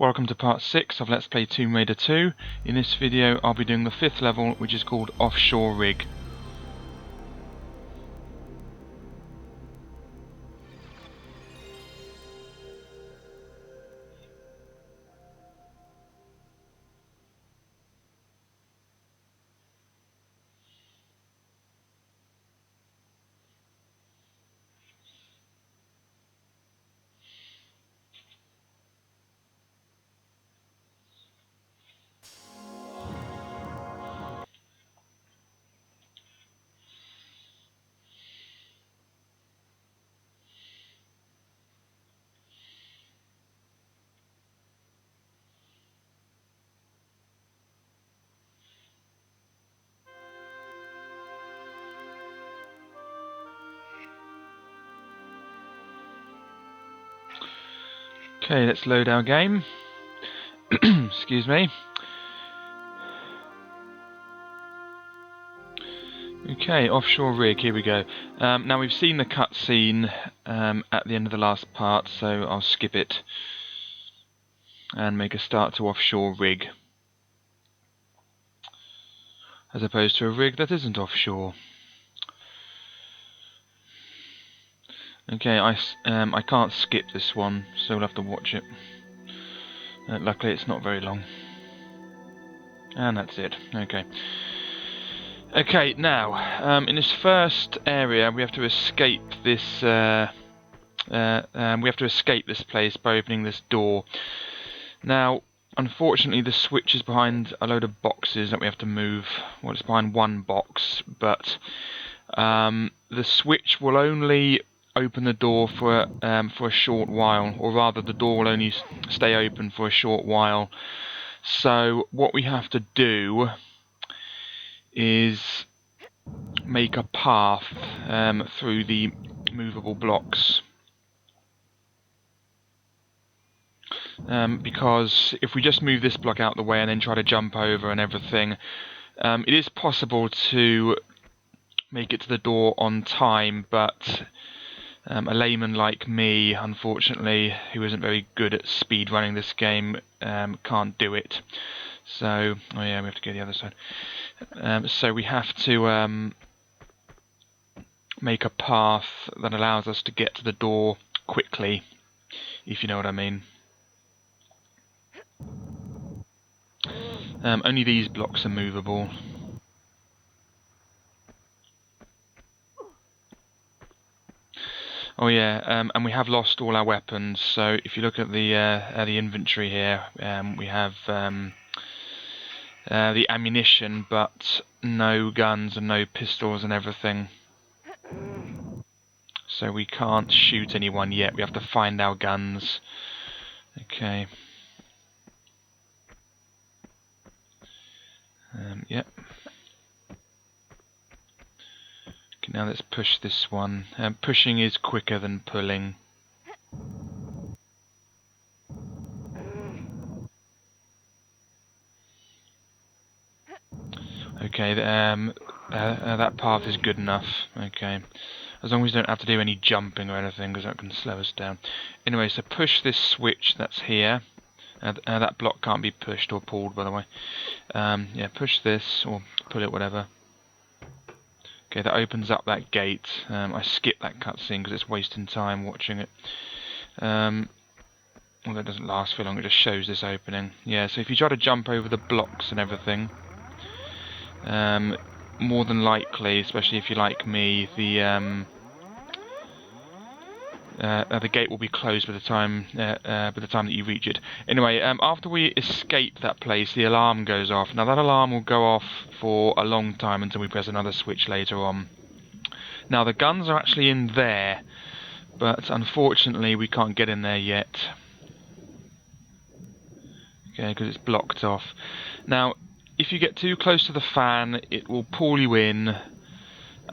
Welcome to part 6 of Let's Play Tomb Raider 2. In this video I'll be doing the 5th level, which is called Offshore Rig. Okay, let's load our game. Excuse me. Okay, Offshore Rig, here we go. Now we've seen the cutscene at the end of the last part, so I'll skip it and make a start to Offshore Rig, as opposed to a rig that isn't offshore. Okay, I can't skip this one, so we'll have to watch it. Luckily it's not very long. And that's it. Okay. Okay, now, in this first area we have to escape this place by opening this door. Now, unfortunately the switch is behind a load of boxes that we have to move. Well, it's behind one box, but the switch will only open the door for a short while, or rather the door will only stay open for a short while. So what we have to do is make a path through the movable blocks, because if we just move this block out of the way and then try to jump over and everything, it is possible to make it to the door on time, but a layman like me, unfortunately, who isn't very good at speed running this game, can't do it. So, oh yeah, we have to go the other side. So we have to make a path that allows us to get to the door quickly, if you know what I mean. Only these blocks are movable. Oh yeah, and we have lost all our weapons. So if you look at the inventory here, we have the ammunition, but no guns and no pistols and everything. So we can't shoot anyone yet. We have to find our guns. Okay. Yep. Okay, now let's push this one. Pushing is quicker than pulling. Okay, that path is good enough. Okay, as long as we don't have to do any jumping or anything, because that can slow us down. Anyway, so push this switch that's here. That block can't be pushed or pulled, by the way. Yeah, push this, or pull it, whatever. Okay, that opens up that gate. I skipped that cutscene because it's wasting time watching it. Well, that doesn't last for long, it just shows this opening. Yeah, so if you try to jump over the blocks and everything, more than likely, especially if you're like me, the gate will be closed by the time that you reach it. Anyway, after we escape that place, the alarm goes off. Now that alarm will go off for a long time until we press another switch later on. Now the guns are actually in there, but unfortunately we can't get in there yet. Okay, because it's blocked off. Now, if you get too close to the fan, it will pull you in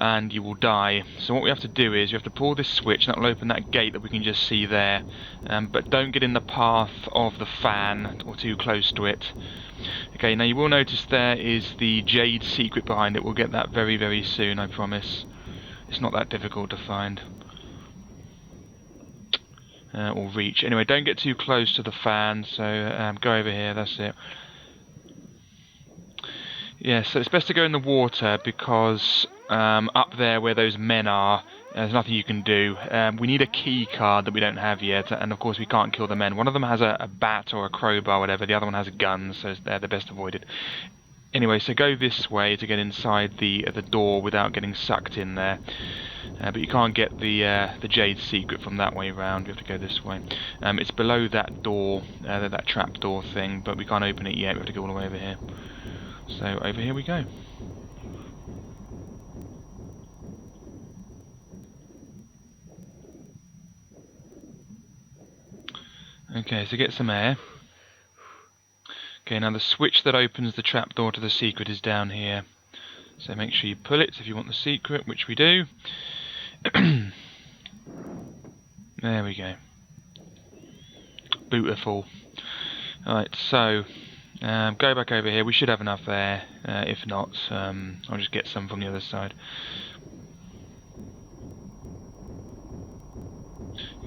and you will die. So what we have to do is you have to pull this switch and that will open that gate that we can just see there. But don't get in the path of the fan or too close to it. Okay, now you will notice there is the Jade Secret behind it. We'll get that very, very soon, I promise. It's not that difficult to find. or reach. Anyway, don't get too close to the fan, so go over here, that's it. Yeah, so it's best to go in the water because up there where those men are, there's nothing you can do. We need a key card that we don't have yet, and of course we can't kill the men. One of them has a bat or a crowbar or whatever, the other one has a gun, so they're best avoided. Anyway, so go this way to get inside the door without getting sucked in there. But you can't get the Jade Secret from that way round. You have to go this way. It's below that door, that trap door thing, but we can't open it yet. We have to go all the way over here. So over here we go. Okay, so get some air. Okay, now the switch that opens the trapdoor to the secret is down here. So make sure you pull it if you want the secret, which we do. There we go. Beautiful. Alright, so go back over here. We should have enough there. If not, I'll just get some from the other side.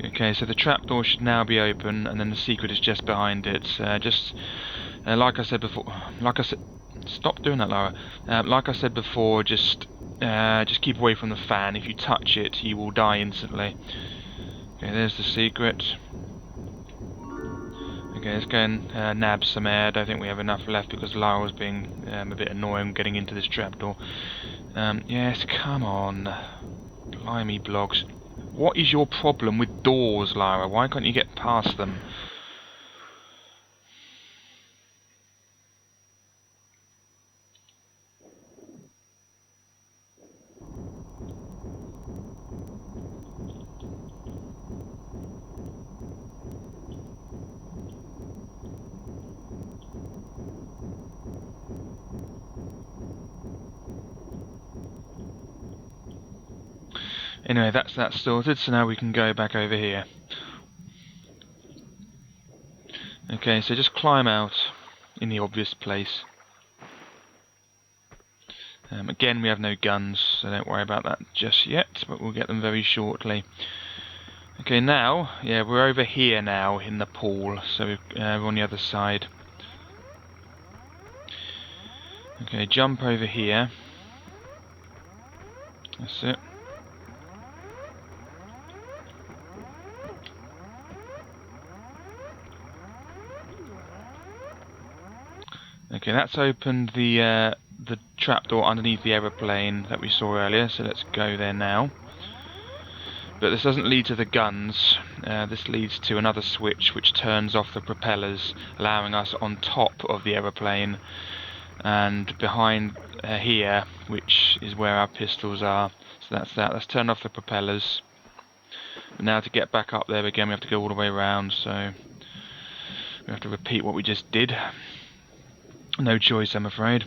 Okay, so the trapdoor should now be open, and then the secret is just behind it. Like I said before, stop doing that, Lara. Like I said before, just keep away from the fan. If you touch it, you will die instantly. Okay, there's the secret. Okay, let's go and nab some air. I don't think we have enough left because Lara was being a bit annoying getting into this trapdoor. Yes, come on. Blimey blogs. What is your problem with doors, Lara? Why can't you get past them? Anyway, that's that sorted, so now we can go back over here. Okay, so just climb out in the obvious place. Again, we have no guns, so don't worry about that just yet, but we'll get them very shortly. Okay, now, yeah, we're over here now in the pool, so we're on the other side. Okay, jump over here. That's it. Okay, that's opened the trapdoor underneath the aeroplane that we saw earlier, so let's go there now. But this doesn't lead to the guns, this leads to another switch which turns off the propellers, allowing us on top of the aeroplane, and behind here, which is where our pistols are. So that's that, let's turn off the propellers. But now to get back up there again we have to go all the way around, so we have to repeat what we just did. No choice, I'm afraid,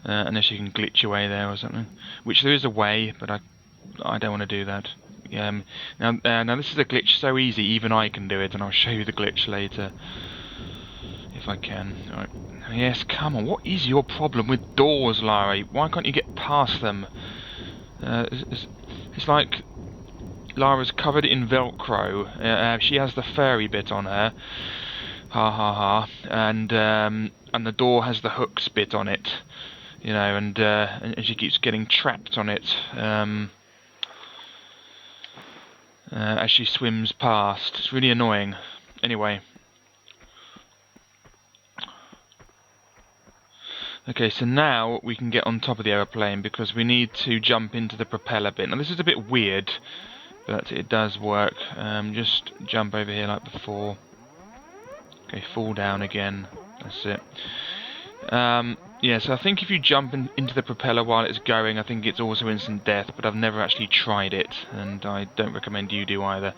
unless you can glitch your way there or something. Which there is a way, but I don't want to do that. Now this is a glitch so easy, even I can do it, and I'll show you the glitch later, if I can. Right. Yes, come on, what is your problem with doors, Lara? Why can't you get past them? It's like Lara's covered in Velcro. She has the furry bit on her. Ha ha ha. And the door has the hooks bit on it. You know, and she keeps getting trapped on it. As she swims past. It's really annoying. Anyway. Okay, so now we can get on top of the aeroplane because we need to jump into the propeller bit. Now this is a bit weird, but it does work. Just jump over here like before. Okay, fall down again. That's it. Yeah, so I think if you jump into the propeller while it's going, I think it's also instant death, but I've never actually tried it, and I don't recommend you do either.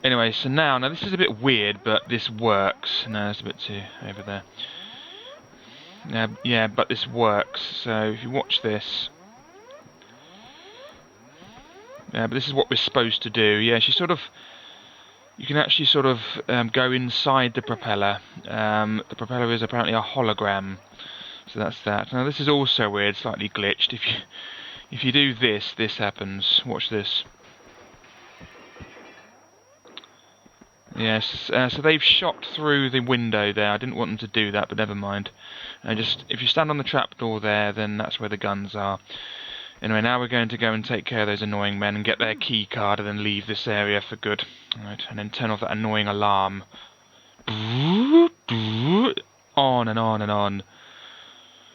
Anyway, so now this is a bit weird, but this works. No, it's a bit too over there. Yeah, but this works, so if you watch this... Yeah, but this is what we're supposed to do. Yeah, she sort of... You can actually sort of go inside the propeller. The propeller is apparently a hologram. So that's that. Now this is also weird, slightly glitched. If you do this, this happens. Watch this. Yes, so they've shot through the window there. I didn't want them to do that, but never mind. Just if you stand on the trapdoor there, then that's where the guns are. Anyway, now we're going to go and take care of those annoying men and get their key card and then leave this area for good. Right, and then turn off that annoying alarm. On and on and on.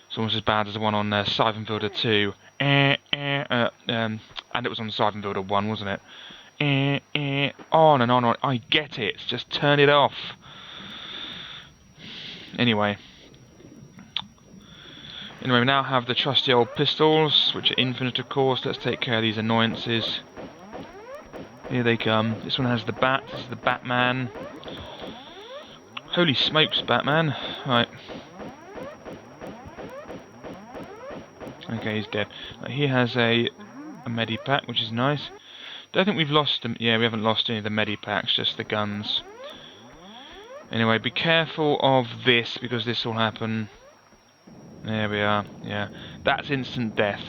It's almost as bad as the one on Siphon Builder 2. And it was on Siphon Builder 1, wasn't it? On and on. I get it. Just turn it off. Anyway, we now have the trusty old pistols, which are infinite, of course. Let's take care of these annoyances. Here they come. This one has the bat. This is the Batman. Holy smokes, Batman. Right. Okay, he's dead. He has a medipack, which is nice. Don't think we've lost them. Yeah, we haven't lost any of the medipacks, just the guns. Anyway, be careful of this, because this will happen. There we are. Yeah, that's instant death.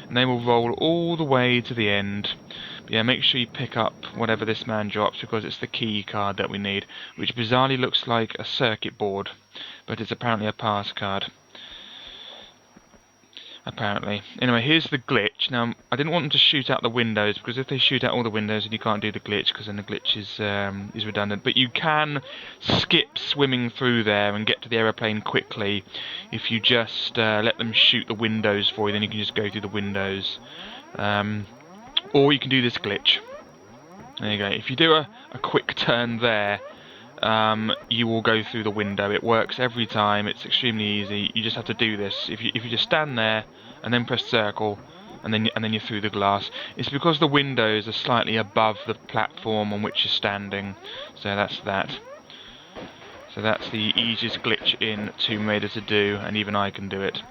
And they will roll all the way to the end. But yeah, make sure you pick up whatever this man drops, because it's the key card that we need, which bizarrely looks like a circuit board, but it's apparently a pass card. Apparently. Anyway, here's the glitch. Now, I didn't want them to shoot out the windows, because if they shoot out all the windows, then you can't do the glitch, because then the glitch is redundant. But you can skip swimming through there and get to the aeroplane quickly if you just let them shoot the windows for you. Then you can just go through the windows. Or you can do this glitch. There you go. If you do a quick turn there, you will go through the window. It works every time. It's extremely easy. You just have to do this. If you just stand there and then press circle, and then you're through the glass. It's because the windows are slightly above the platform on which you're standing. So that's that. So that's the easiest glitch in Tomb Raider to do, and even I can do it.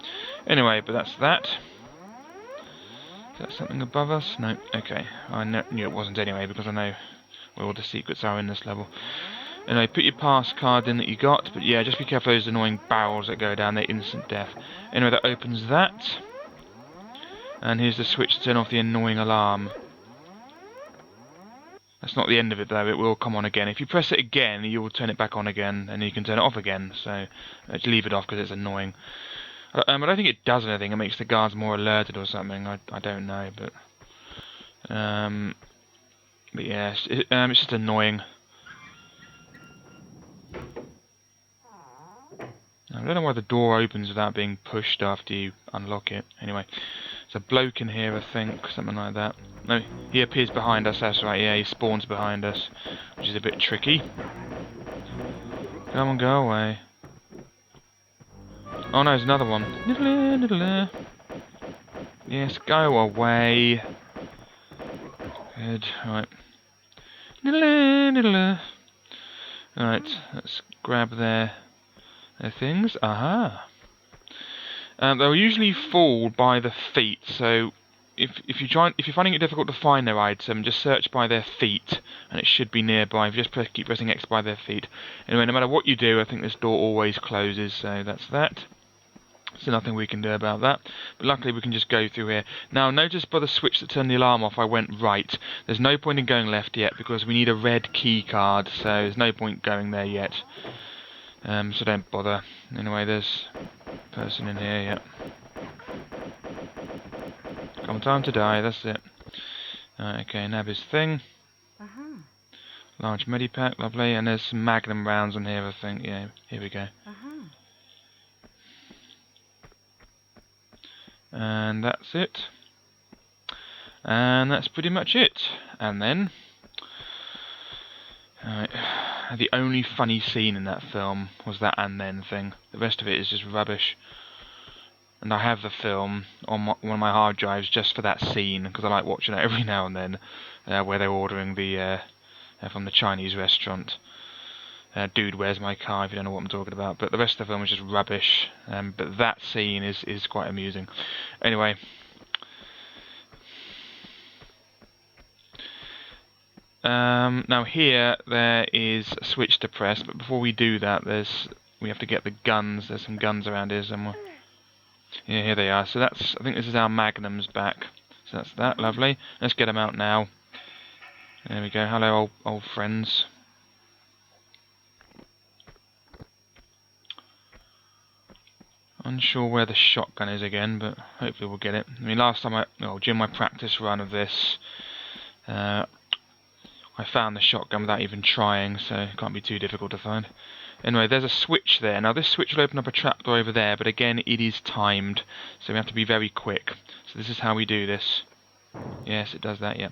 Anyway, but that's that. Is that something above us? No. Okay. I knew it wasn't anyway, because I know where all the secrets are in this level. Anyway, put your pass card in that you got, but yeah, just be careful of those annoying barrels that go down, they're instant death. Anyway, that opens that. And here's the switch to turn off the annoying alarm. That's not the end of it though, it will come on again. If you press it again, you will turn it back on again, and you can turn it off again, so just leave it off because it's annoying. I don't think it does anything, it makes the guards more alerted or something, I don't know, but yeah, it's just annoying. I don't know why the door opens without being pushed after you unlock it. Anyway, there's a bloke in here, I think, something like that. No, he appears behind us, that's right, yeah, he spawns behind us, which is a bit tricky. Come on, go away. Oh no, there's another one. Yes, go away. Good, right. Right, let's grab their things. Aha. They'll usually fall by the feet, so if you're finding it difficult to find their item, just search by their feet, and it should be nearby. If you just keep pressing X by their feet. Anyway, no matter what you do, I think this door always closes, so that's that. So nothing we can do about that. But luckily we can just go through here. Now notice by the switch that turned the alarm off I went right. There's no point in going left yet because we need a red key card, so there's no point going there yet. So don't bother. Anyway, there's a person in here, yep. Come time to die, that's it. Okay, nab his thing. Large medipack, lovely. And there's some magnum rounds on here, I think. Yeah, here we go. And that's it. And that's pretty much it. And then... the only funny scene in that film was that "and then" thing. The rest of it is just rubbish. And I have the film on one of my hard drives just for that scene, because I like watching it every now and then, where they're ordering the from the Chinese restaurant. Dude, where's my car? If you don't know what I'm talking about. But the rest of the film is just rubbish. But that scene is quite amusing. Anyway. Now here there is a switch to press, but before we do that, we have to get the guns. There's some guns around here somewhere. Yeah, here they are. So I think this is our magnums back. So that's that, lovely. Let's get them out now. There we go. Hello, old friends. Unsure where the shotgun is again, but hopefully we'll get it. I mean, last time during my practice run of this, I found the shotgun without even trying, so it can't be too difficult to find. Anyway, there's a switch there. Now this switch will open up a trapdoor over there, but again it is timed, so we have to be very quick. So this is how we do this. Yes, it does that, yeah.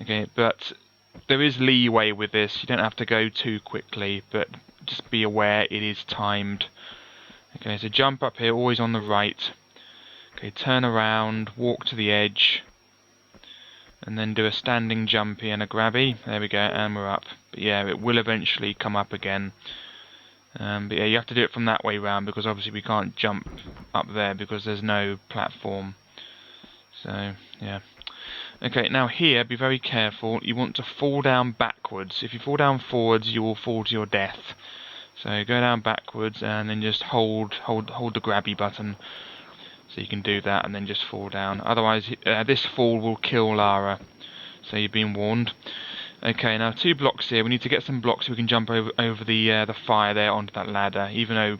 Okay, but there is leeway with this. You don't have to go too quickly, but just be aware it is timed. Okay, so jump up here, always on the right. Okay, turn around, walk to the edge, and then do a standing jumpy and a grabby. There we go, and we're up. But yeah, it will eventually come up again. But yeah, you have to do it from that way round, because obviously we can't jump up there because there's no platform. So, yeah. Okay, now here, be very careful. You want to fall down backwards. If you fall down forwards, you will fall to your death. So go down backwards and then just hold the grabby button, so you can do that and then just fall down. Otherwise, this fall will kill Lara. So you've been warned. Okay, now 2 blocks here. We need to get some blocks so we can jump over the fire there onto that ladder. Even though,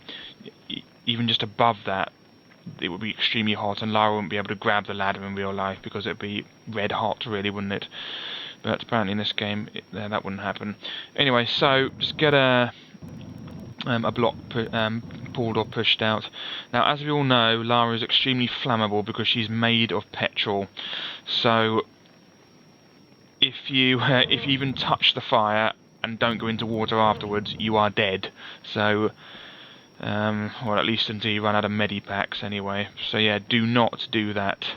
even just above that, it would be extremely hot, and Lara wouldn't be able to grab the ladder in real life because it'd be red hot, really, wouldn't it? But apparently in this game, that wouldn't happen. Anyway, so just get a block pulled or pushed out. Now, as we all know, Lara is extremely flammable because she's made of petrol. So if you even touch the fire and don't go into water afterwards, you are dead. So, well, at least until you run out of medipacks anyway. So yeah, do not do that.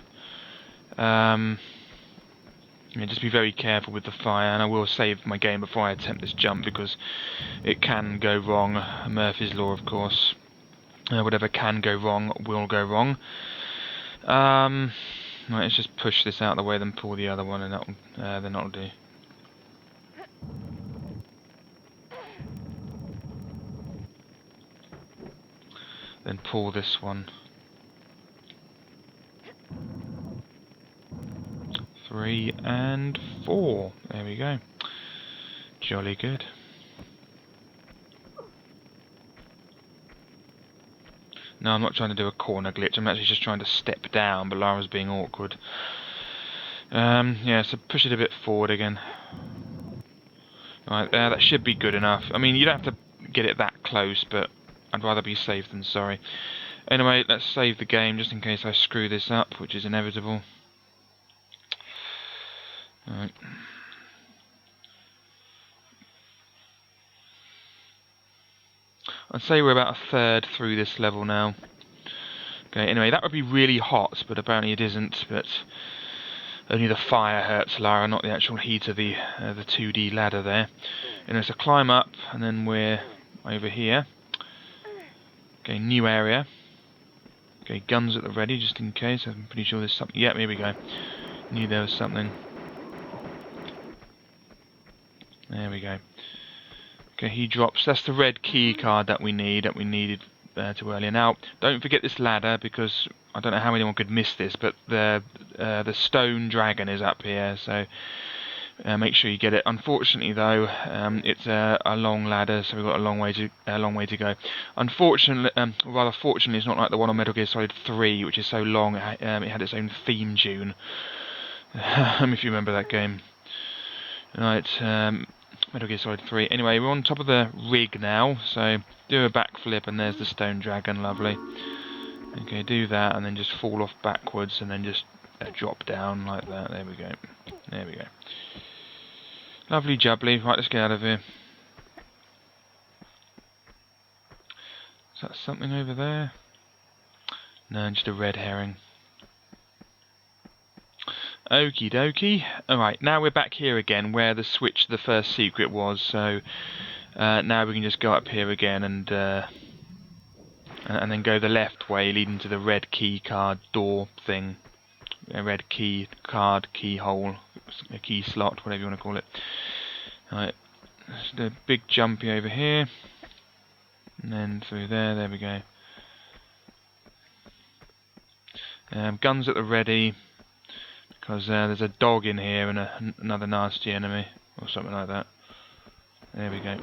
Yeah, just be very careful with the fire, and I will save my game before I attempt this jump because it can go wrong. Murphy's Law, of course. Whatever can go wrong will go wrong. Right, let's just push this out of the way, then pull the other one, and that'll do. Then pull this one. 3 and 4. There we go. Jolly good. No, I'm not trying to do a corner glitch. I'm actually just trying to step down, but Lara's being awkward. Yeah, so push it a bit forward again. Right, that should be good enough. I mean, you don't have to get it that close, but I'd rather be safe than sorry. Anyway, let's save the game just in case I screw this up, which is inevitable. Right. I'd say we're about a third through this level now. Okay, anyway, that would be really hot, but apparently it isn't. But only the fire hurts Lara, not the actual heat of the 2D ladder there. And it's a climb up, and then we're over here. Okay, new area. Okay, guns at the ready, just in case. I'm pretty sure there's something. Yeah, here we go. Knew there was something. There we go. Okay, he drops. That's the red key card that we needed to earlier. Now, don't forget this ladder, because I don't know how anyone could miss this, but the stone dragon is up here, so make sure you get it. Unfortunately, though, it's a long ladder, so we've got a long way to go. Unfortunately, rather fortunately, it's not like the one on Metal Gear Solid 3, which is so long. It had its own theme tune. If you remember that game. Right. Metal Gear Solid 3. Anyway, we're on top of the rig now, so do a backflip and there's the stone dragon, lovely. Okay, do that and then just fall off backwards and then just drop down like that. There we go. There we go. Lovely jubbly. Right, let's get out of here. Is that something over there? No, just a red herring. Okie dokie. Alright, now we're back here again where the switch to the first secret was, so now we can just go up here again and then go the left way, leading to the red key card door thing. A red key card, keyhole, a key slot, whatever you want to call it. Alright, let's do a big jumpy over here. And then through there, there we go. Guns at the ready. Because there's a dog in here and another nasty enemy, or something like that. There we go.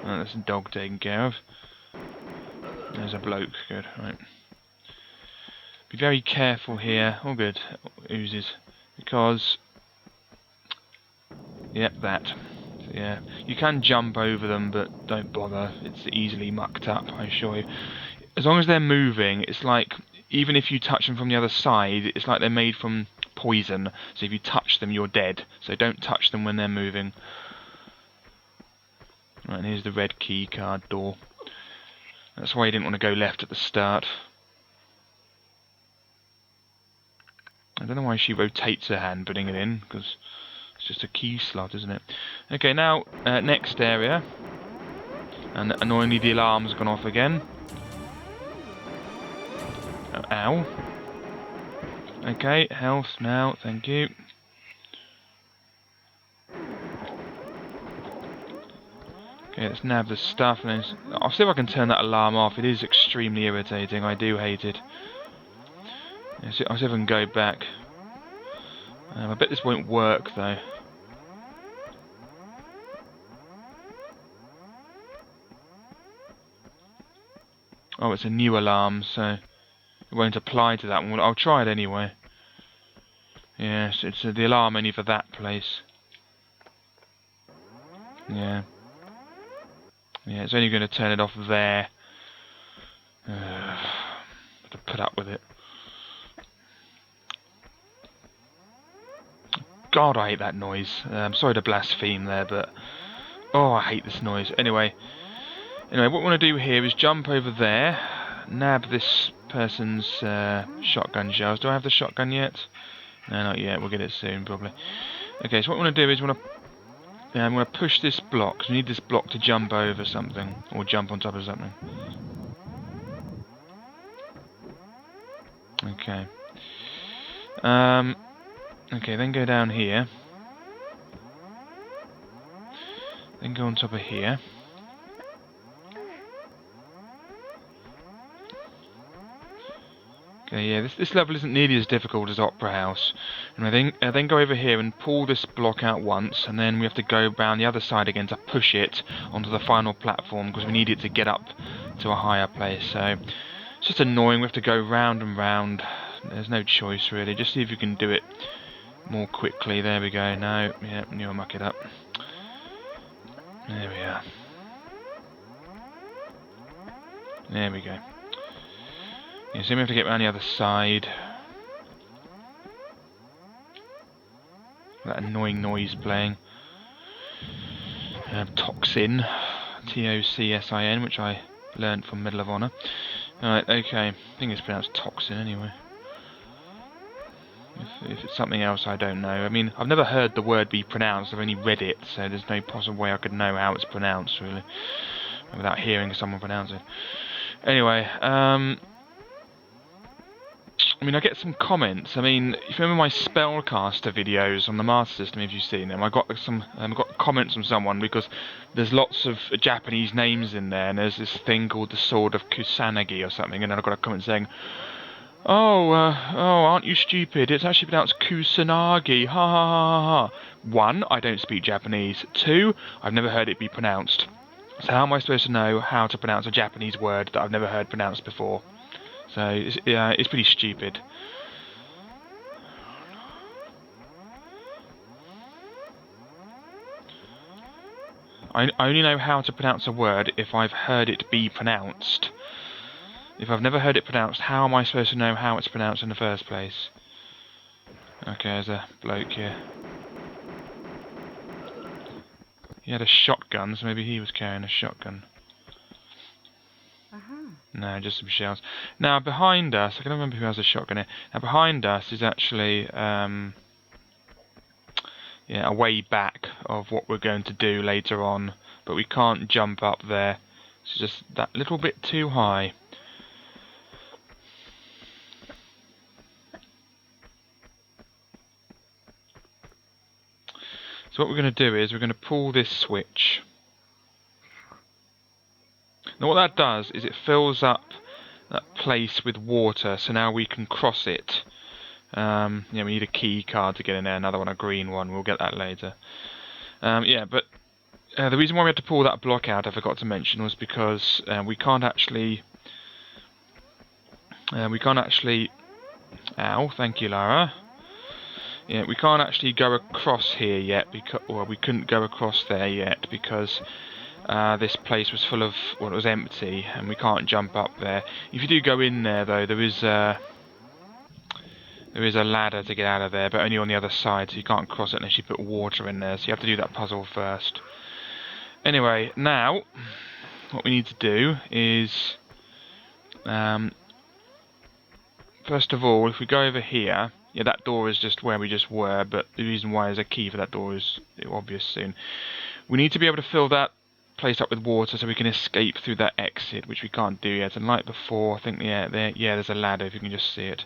Oh, that's a dog taken care of. There's a bloke. Good. Right. Be very careful here. All good. Oozes. Because... Yep, that. So, yeah. You can jump over them, but don't bother. It's easily mucked up, I assure you. As long as they're moving, it's like... Even if you touch them from the other side, it's like they're made from poison. So if you touch them, you're dead. So don't touch them when they're moving. Right, and here's the red key card door. That's why you didn't want to go left at the start. I don't know why she rotates her hand putting it in, because it's just a key slot, isn't it? Okay, now, next area. And annoyingly the alarm's gone off again. Oh, ow. Okay, health now, thank you. Okay, let's nab the stuff, and then I'll see if I can turn that alarm off. It is extremely irritating, I do hate it. I'll see if I can go back. I bet this won't work, though. Oh, it's a new alarm, so it won't apply to that one. I'll try it anyway. Yes, it's the alarm only for that place. Yeah. Yeah, it's only going to turn it off there. Have to put up with it. God, I hate that noise. I'm sorry to blaspheme there, but... Oh, I hate this noise. Anyway, what we want to do here is jump over there, nab this person's shotgun shells. Do I have the shotgun yet? No, not yet. We'll get it soon, probably. Okay, so what we want to do is I'm going to push this block, because we need this block to jump over something, or jump on top of something. Okay. Okay, then go down here. Then go on top of here. Okay, yeah, this level isn't nearly as difficult as Opera House. And I then go over here and pull this block out once, and then we have to go round the other side again to push it onto the final platform, because we need it to get up to a higher place. So it's just annoying. We have to go round and round. There's no choice really. Just see if you can do it more quickly. There we go. No, yeah, you'll muck it up. There we are. There we go. Yeah, so we have to get around the other side. That annoying noise playing. Toxin. T-O-C-S-I-N, which I learnt from Medal of Honor. Alright, okay. I think it's pronounced toxin anyway. If it's something else, I don't know. I mean, I've never heard the word be pronounced, I've only read it, so there's no possible way I could know how it's pronounced, really, without hearing someone pronounce it. Anyway, I mean, I get some comments. I mean, if you remember my Spellcaster videos on the Master System, if you've seen them, I got got comments from someone, because there's lots of Japanese names in there, and there's this thing called the Sword of Kusanagi or something, and then I got a comment saying, oh, aren't you stupid? It's actually pronounced Kusanagi. Ha ha ha ha. 1, I don't speak Japanese. 2, I've never heard it be pronounced. So how am I supposed to know how to pronounce a Japanese word that I've never heard pronounced before? So it's pretty stupid. I only know how to pronounce a word if I've heard it be pronounced. If I've never heard it pronounced, how am I supposed to know how it's pronounced in the first place? Okay, there's a bloke here. He had a shotgun, so maybe he was carrying a shotgun. No, just some shells. Now, behind us, I can't remember who has a shotgun here. Now, behind us is actually yeah, a way back of what we're going to do later on, but we can't jump up there. It's just that little bit too high. So what we're going to do is we're going to pull this switch. Now what that does is it fills up that place with water, so now we can cross it. Yeah, we need a key card to get in there, another one, a green one, we'll get that later. Yeah, but the reason why we had to pull that block out, I forgot to mention, was because we can't actually We can't actually... Ow, thank you, Lara. Yeah, we can't actually go across here yet, because, well, we couldn't go across there yet, because this place was full of... well, it was empty, and we can't jump up there. If you do go in there, though, there is a ladder to get out of there, but only on the other side, so you can't cross it unless you put water in there, so you have to do that puzzle first. Anyway, now, what we need to do is... first of all, if we go over here, yeah, that door is just where we just were, but the reason why there's a key for that door is obvious soon. We need to be able to fill that place up with water so we can escape through that exit, which we can't do yet. And like before, I think, yeah, there's a ladder, if you can just see it.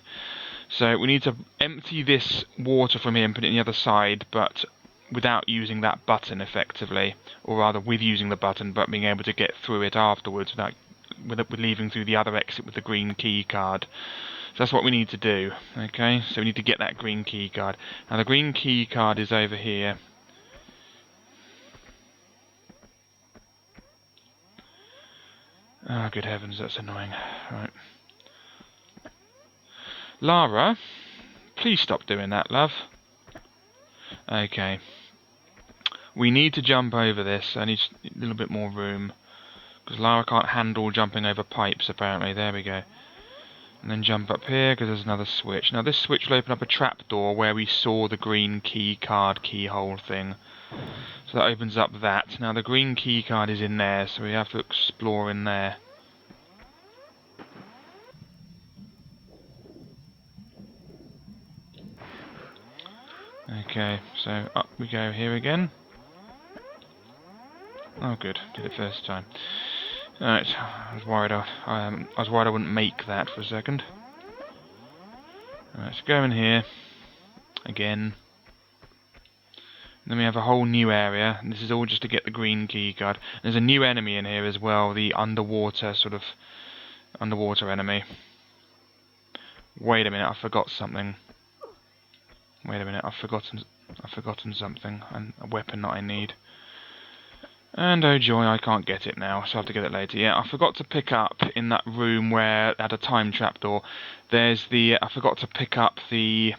So we need to empty this water from here and put it on the other side, but without using that button effectively, or rather with using the button, but being able to get through it afterwards with leaving through the other exit with the green key card. So that's what we need to do, okay? So we need to get that green key card. Now the green key card is over here. Oh, good heavens, that's annoying. Right. Lara, please stop doing that, love. Okay. We need to jump over this. I need a little bit more room. Because Lara can't handle jumping over pipes, apparently. There we go. And then jump up here, because there's another switch. Now this switch will open up a trapdoor where we saw the green key card keyhole thing. So that opens up that. Now the green key card is in there, so we have to explore in there. Okay, so up we go here again. Oh good, did it first time. Alright, I was worried I wouldn't make that for a second. Alright, so go in here again. Then we have a whole new area, and this is all just to get the green key card. There's a new enemy in here as well, the underwater enemy. Wait a minute, I forgot something. Wait a minute, I've forgotten something, and a weapon that I need. And oh joy, I can't get it now, so I have to get it later. Yeah, I forgot to pick up in that room where at a time trapdoor. I forgot to pick up the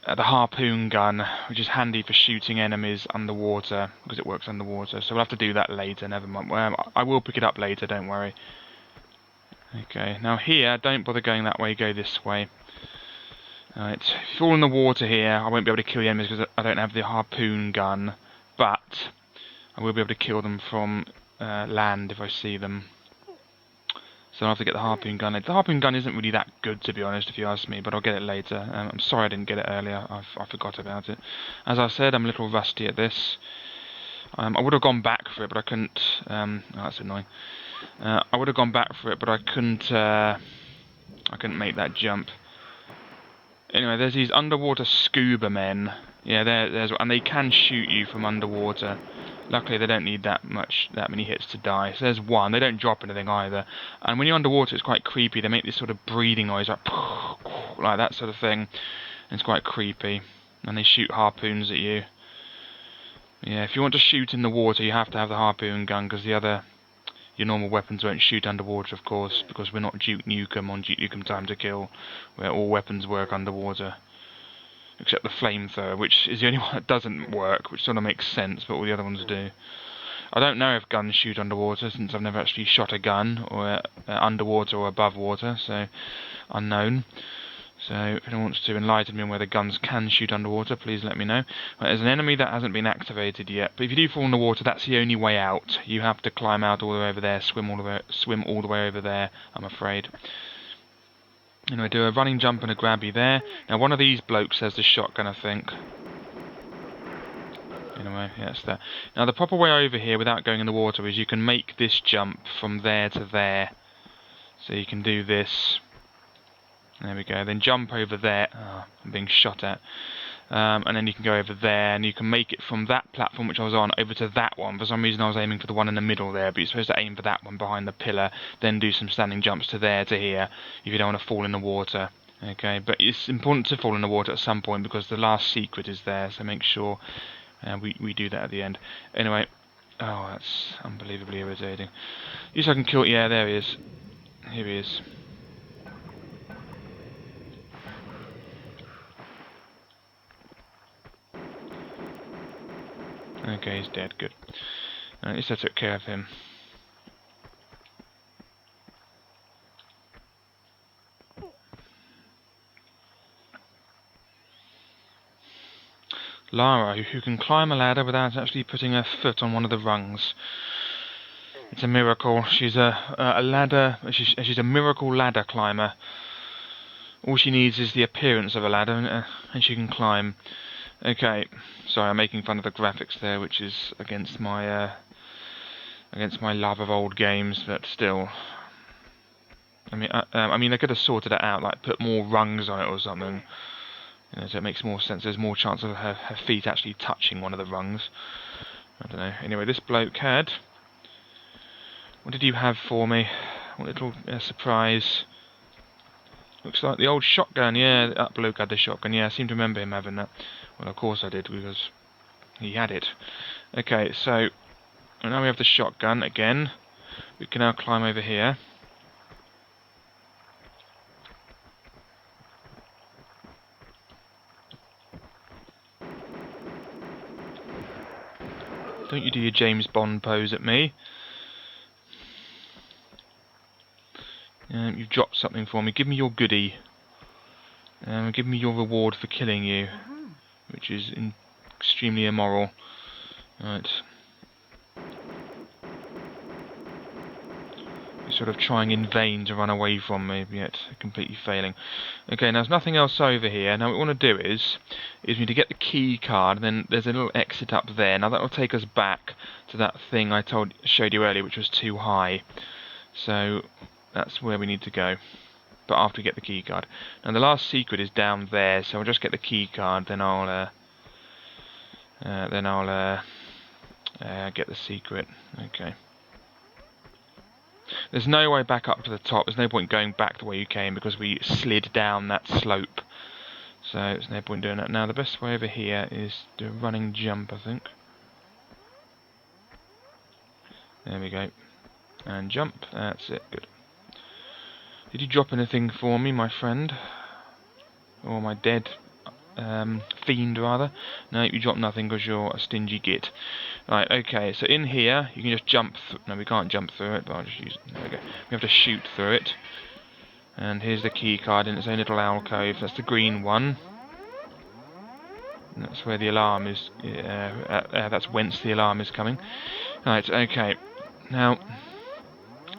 harpoon gun, which is handy for shooting enemies underwater because it works underwater. So we'll have to do that later. Never mind. Well, I will pick it up later. Don't worry. Okay, now here, don't bother going that way. Go this way. Alright, if you fall in the water here, I won't be able to kill the enemies because I don't have the harpoon gun, but I will be able to kill them from land if I see them. So I'll have to get the harpoon gun. The harpoon gun isn't really that good, to be honest, if you ask me, but I'll get it later. I'm sorry I didn't get it earlier. I forgot about it. As I said, I'm a little rusty at this. I would have gone back for it, but I couldn't. Oh, that's annoying. I would have gone back for it, but I couldn't. I couldn't make that jump. Anyway, there's these underwater scuba men. Yeah, and they can shoot you from underwater. Luckily, they don't need that many hits to die. So there's one. They don't drop anything either. And when you're underwater, it's quite creepy. They make this sort of breathing noise, like that sort of thing. And it's quite creepy. And they shoot harpoons at you. Yeah, if you want to shoot in the water, you have to have the harpoon gun, because your normal weapons won't shoot underwater, of course, because we're not Duke Nukem on Duke Nukem Time to Kill, where all weapons work underwater. Except the flamethrower, which is the only one that doesn't work, which sort of makes sense, but all the other ones do. I don't know if guns shoot underwater, since I've never actually shot a gun, or underwater or above water, so unknown. So if anyone wants to enlighten me on whether guns can shoot underwater, please let me know. There's an enemy that hasn't been activated yet, but if you do fall in the water, that's the only way out. You have to climb out all the way over there, swim all the way over there, I'm afraid. Anyway, do a running jump and a grabby there. Now one of these blokes has the shotgun, I think. Anyway, yeah, it's there. Now the proper way over here without going in the water is you can make this jump from there to there. So you can do this. There we go. Then jump over there. Oh, I'm being shot at. And then you can go over there, and you can make it from that platform which I was on over to that one. For some reason I was aiming for the one in the middle there, but you're supposed to aim for that one behind the pillar, then do some standing jumps to there to here, if you don't want to fall in the water. Okay, but it's important to fall in the water at some point, because the last secret is there, so make sure we do that at the end. Anyway, oh, that's unbelievably irritating. Yes, I can kill... Yeah, there he is. Here he is. Okay, he's dead. Good. At least I took care of him. Lara, who can climb a ladder without actually putting her foot on one of the rungs. It's a miracle. She's a ladder. She's a miracle ladder climber. All she needs is the appearance of a ladder, and she can climb. Okay, sorry, I'm making fun of the graphics there, which is against my love of old games, but still. I mean, I could have sorted it out, like put more rungs on it or something. You know, so it makes more sense. There's more chance of her feet actually touching one of the rungs. I don't know. Anyway, this bloke had. What did you have for me? What little surprise? Looks like the old shotgun. Yeah, that bloke had the shotgun. Yeah, I seem to remember him having that. Well, of course I did, because he had it. Okay, so now we have the shotgun again. We can now climb over here. Don't you do your James Bond pose at me. You've dropped something for me. Give me your goodie. Give me your reward for killing you, which is extremely immoral. Right. You're sort of trying in vain to run away from me, yet completely failing. Okay, now there's nothing else over here. Now what we want to do is we need to get the key card, and then there's a little exit up there. Now that will take us back to that thing I showed you earlier, which was too high. So that's where we need to go. But after we get the key card. Now the last secret is down there, so I'll just get the key card, then I'll get the secret. Okay. There's no way back up to the top. There's no point going back the way you came because we slid down that slope. So there's no point doing that. Now the best way over here is do a running jump, I think. There we go. And jump. That's it. Good. Did you drop anything for me, my friend? Or my dead fiend, rather? No, you dropped nothing because you're a stingy git. Right, okay, so in here, you can just jump through. No, we can't jump through it, but I'll just use it. There we go. We have to shoot through it. And here's the key card in its own little alcove. That's the green one. And that's where the alarm is. That's whence the alarm is coming. Right, okay. Now,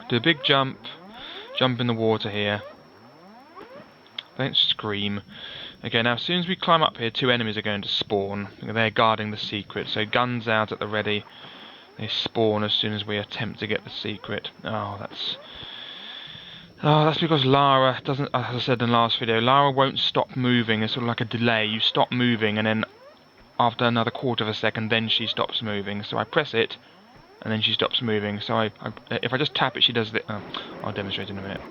do a big jump. Jump in the water here. Don't scream. Okay, now as soon as we climb up here, two enemies are going to spawn. They're guarding the secret, so guns out at the ready. They spawn as soon as we attempt to get the secret. Oh, that's because Lara doesn't, as I said in the last video, Lara won't stop moving. It's sort of like a delay. You stop moving, and then after another quarter of a second, then she stops moving. So I press it, and then she stops moving. So if I just tap it, she does the... Oh, I'll demonstrate in a minute.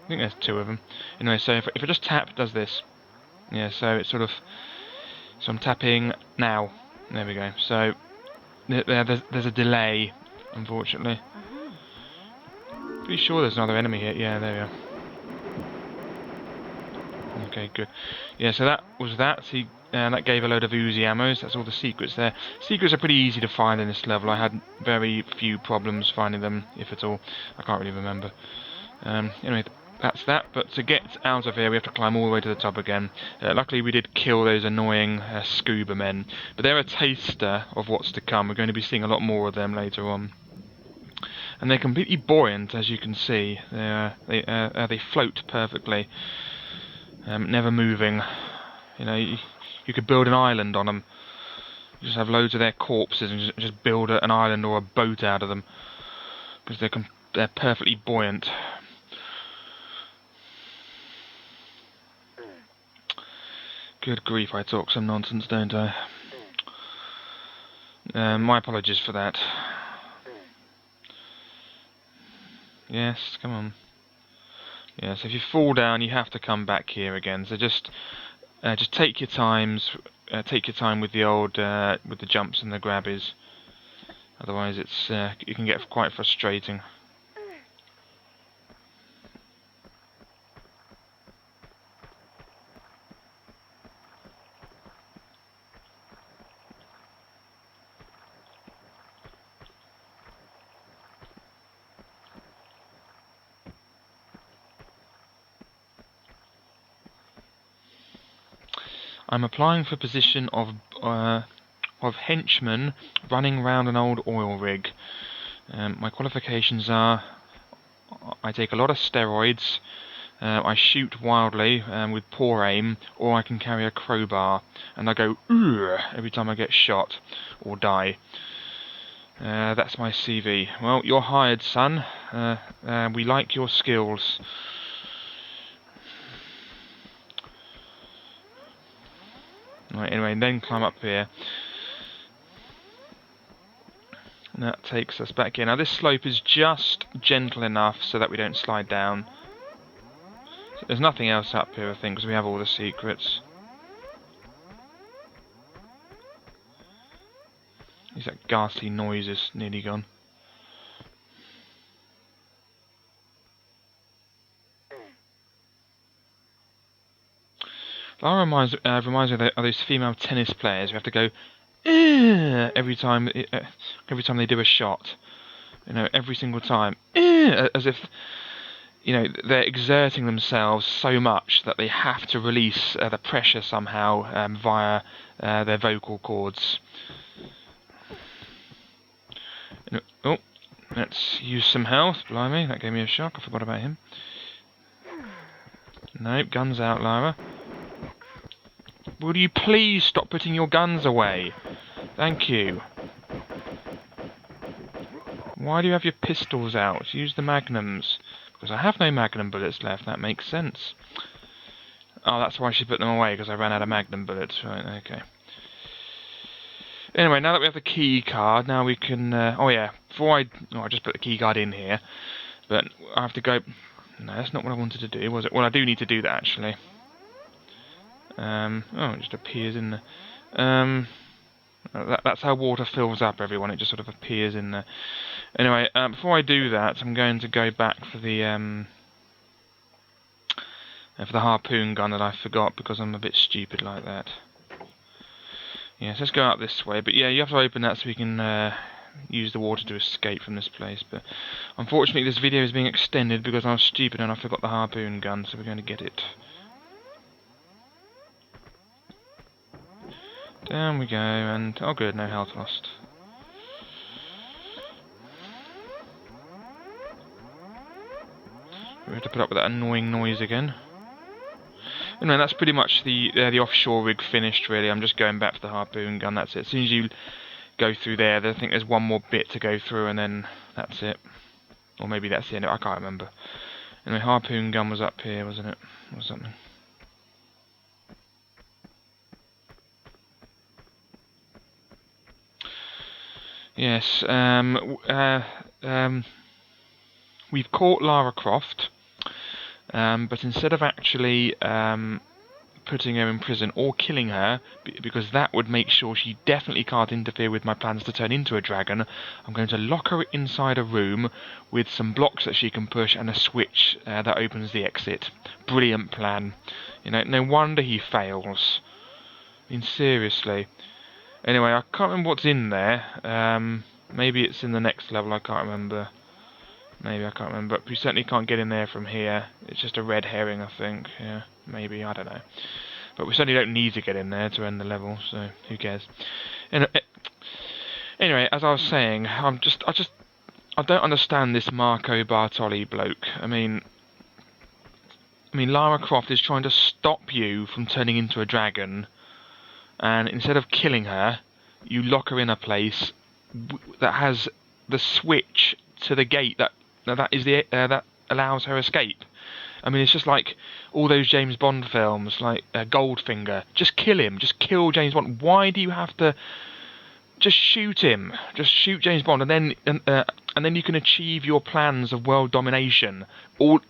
I think there's two of them. Anyway, so if I just tap, it does this. Yeah, so it's sort of... So I'm tapping now. There we go. So there's a delay, unfortunately. Pretty sure there's another enemy here. Yeah, there we are. Okay, good. Yeah, so that was that. See, that gave a load of Uzi ammos. That's all the secrets there. Secrets are pretty easy to find in this level. I had very few problems finding them, if at all. I can't really remember. Anyway, that's that. But to get out of here, we have to climb all the way to the top again. Luckily, we did kill those annoying Scuba Men. But they're a taster of what's to come. We're going to be seeing a lot more of them later on. And they're completely buoyant, as you can see. They float perfectly. Never moving. You know, you could build an island on them. You just have loads of their corpses and just build an island or a boat out of them. Because they're perfectly buoyant. Good grief, I talk some nonsense, don't I? My apologies for that. Yes, come on. Yes, if you fall down, you have to come back here again. So just take your times. Take your time with the with the jumps and the grabbies. Otherwise, it can get quite frustrating. I'm applying for a position of henchman running around an old oil rig. My qualifications are: I take a lot of steroids, I shoot wildly with poor aim, or I can carry a crowbar, and I go "Ugh" every time I get shot or die. That's my CV. Well, you're hired, son. We like your skills. Right, anyway, and then climb up here. And that takes us back here. Now this slope is just gentle enough so that we don't slide down. So there's nothing else up here, I think, because we have all the secrets. That ghastly noise is nearly gone. That reminds me of those female tennis players who have to go every time they do a shot. You know, every single time, as if, you know, they're exerting themselves so much that they have to release the pressure somehow via their vocal cords. Oh, let's use some health. Blimey, that gave me a shock. I forgot about him. Nope, guns out, Lara. Will you please stop putting your guns away? Thank you. Why do you have your pistols out? Use the magnums. Because I have no magnum bullets left, that makes sense. Oh, that's why she put them away, because I ran out of magnum bullets. Right, okay. Anyway, now that we have the key card, now we can... oh yeah, I just put the key card in here. But I have to go... No, that's not what I wanted to do, was it? Well, I do need to do that, actually. Oh, it just appears in the... that's how water fills up, everyone. It just sort of appears in there. Anyway, before I do that, I'm going to go back for the harpoon gun that I forgot, because I'm a bit stupid like that. Yes, let's go out this way. But yeah, you have to open that so we can use the water to escape from this place. But unfortunately, this video is being extended because I was stupid and I forgot the harpoon gun, so we're going to get it. Down we go, and oh good, no health lost. We have to put up with that annoying noise again. Anyway, that's pretty much the offshore rig finished, really. I'm just going back for the harpoon gun, that's it. As soon as you go through there, I think there's one more bit to go through, and then that's it. Or maybe that's the end, I can't remember. Anyway, harpoon gun was up here, wasn't it? Or something. Yes, we've caught Lara Croft, but instead of actually putting her in prison or killing her, because that would make sure she definitely can't interfere with my plans to turn into a dragon, I'm going to lock her inside a room with some blocks that she can push and a switch that opens the exit. Brilliant plan. You know, no wonder he fails. I mean, seriously. Anyway, I can't remember what's in there. Maybe it's in the next level, I can't remember. Maybe, I can't remember. But we certainly can't get in there from here. It's just a red herring, I think. Yeah, maybe, I don't know. But we certainly don't need to get in there to end the level, so who cares. Anyway, as I was saying, I don't understand this Marco Bartoli bloke. I mean, Lara Croft is trying to stop you from turning into a dragon, and instead of killing her, you lock her in a place that has the switch to the gate that allows her escape. I mean, it's just like all those James Bond films, like Goldfinger. Just kill him. Just kill James Bond. Why do you have to just shoot him? Just shoot James Bond, and then you can achieve your plans of world domination.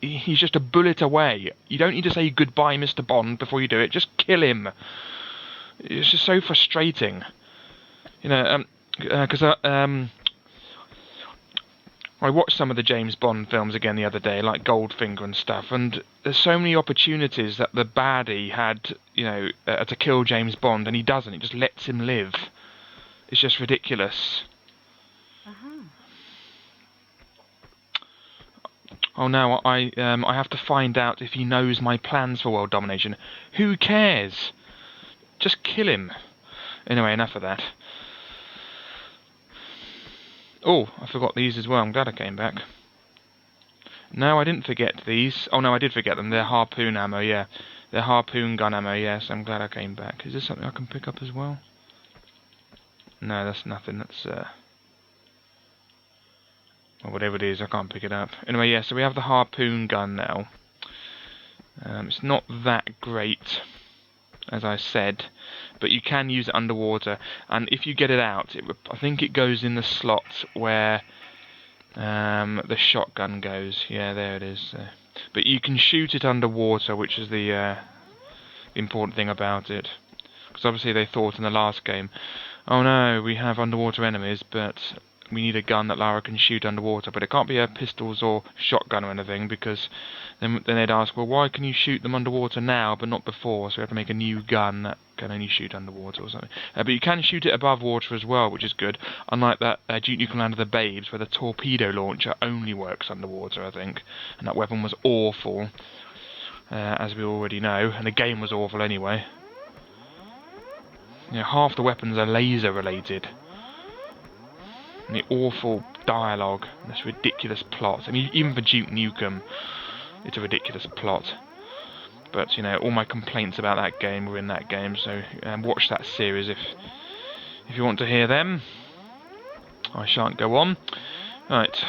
He's just a bullet away. You don't need to say goodbye, Mr. Bond, before you do it. Just kill him. It's just so frustrating, you know. Because I watched some of the James Bond films again the other day, like Goldfinger and stuff, and there's so many opportunities that the baddie had, you know, to kill James Bond, and he doesn't. He just lets him live. It's just ridiculous. Oh no, I have to find out if he knows my plans for world domination. Who cares? Just kill him. Anyway, enough of that. Oh, I forgot these as well. I'm glad I came back. No, I didn't forget these. Oh no, I did forget them. They're Harpoon Ammo, yeah. They're Harpoon Gun Ammo, yes. I'm glad I came back. Is this something I can pick up as well? No, that's nothing. That's, or whatever it is, I can't pick it up. Anyway, yeah, so we have the Harpoon Gun now. It's not that great, as I said, but you can use it underwater. And if you get it out, I think it goes in the slot where the shotgun goes. Yeah, there it is. But you can shoot it underwater, which is the important thing about it. Because obviously they thought in the last game, oh no, we have underwater enemies, but we need a gun that Lara can shoot underwater. But it can't be a pistols or shotgun or anything, because then they'd ask, well, why can you shoot them underwater now but not before? So we have to make a new gun that can only shoot underwater or something. But you can shoot it above water as well, which is good. Unlike that Duke Nukem Land of the Babes, where the torpedo launcher only works underwater, I think. And that weapon was awful, as we already know. And the game was awful anyway. You know, half the weapons are laser related. And the awful dialogue, this ridiculous plot. I mean, even for Duke Nukem, it's a ridiculous plot. But, you know, all my complaints about that game were in that game, so watch that series if you want to hear them. I shan't go on. Right.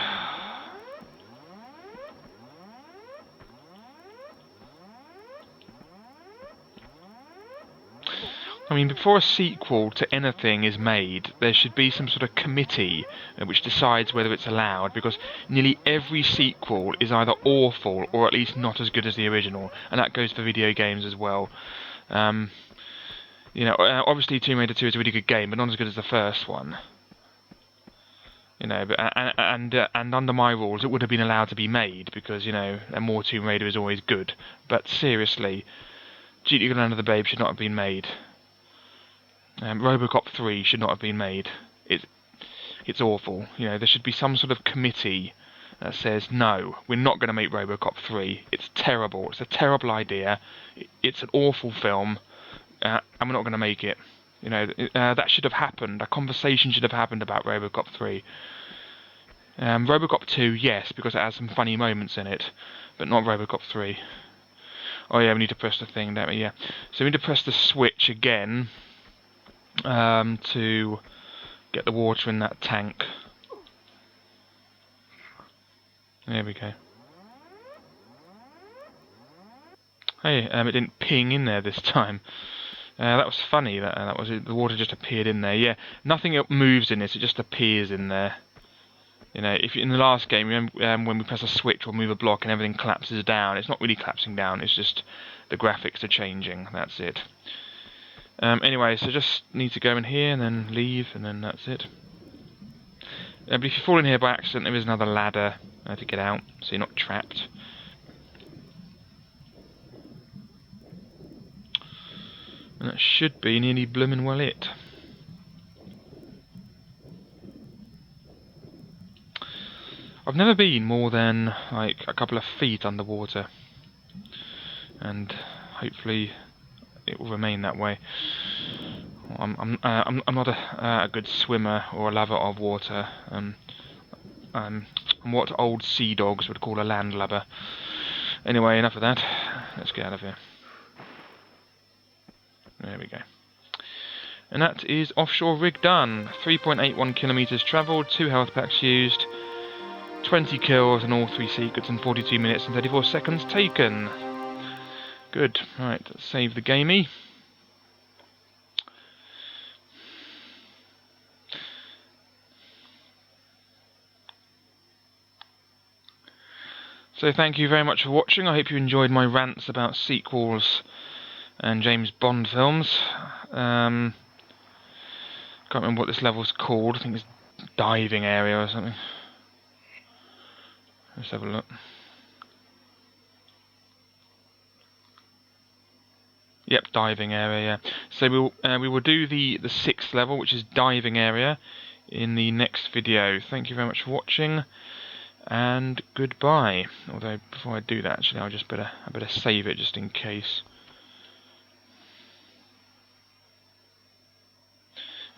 I mean, before a sequel to anything is made, there should be some sort of committee which decides whether it's allowed, because nearly every sequel is either awful or at least not as good as the original, and that goes for video games as well. You know, obviously Tomb Raider 2 is a really good game, but not as good as the first one. You know, but, and under my rules, it would have been allowed to be made, because, you know, a more Tomb Raider is always good. But seriously, Duke Nukem Land of the Babes should not have been made. Robocop 3 should not have been made. It's awful. You know, there should be some sort of committee that says, no, we're not going to make Robocop 3. It's terrible. It's a terrible idea. It's an awful film, and we're not going to make it. You know, that should have happened. A conversation should have happened about Robocop 3. Robocop 2, yes, because it has some funny moments in it, but not Robocop 3. Oh yeah, we need to press the thing, don't we? Yeah. So we need to press the switch again. To get the water in that tank. There we go. Hey, it didn't ping in there this time. That was funny. That was it. The water just appeared in there. Yeah, nothing moves in this. It just appears in there. You know, if in the last game, remember, when we press a switch or move a block and everything collapses down, it's not really collapsing down. It's just the graphics are changing. That's it. Anyway, so just need to go in here and then leave, and then that's it. But if you fall in here by accident, there is another ladder to get out, so you're not trapped. And that should be nearly bloomin' well it. I've never been more than like a couple of feet underwater, and hopefully it will remain that way. I'm not a good swimmer or a lover of water. I'm what old sea dogs would call a landlubber. Anyway, enough of that. Let's get out of here. There we go. And that is Offshore Rig done. 3.81 kilometres travelled, 2 health packs used, 20 kills in all 3 secrets, and 42 minutes and 34 seconds taken. Good. Right, let's save the gamey. So thank you very much for watching. I hope you enjoyed my rants about sequels and James Bond films. Can't remember what this level's called. I think it's diving area or something. Let's have a look. Yep, diving area, yeah. So we will do the 6th level, which is diving area, in the next video. Thank you very much for watching, and goodbye. Although before I do that, actually, I better save it just in case.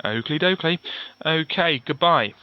Oakley dokley. Okay, goodbye.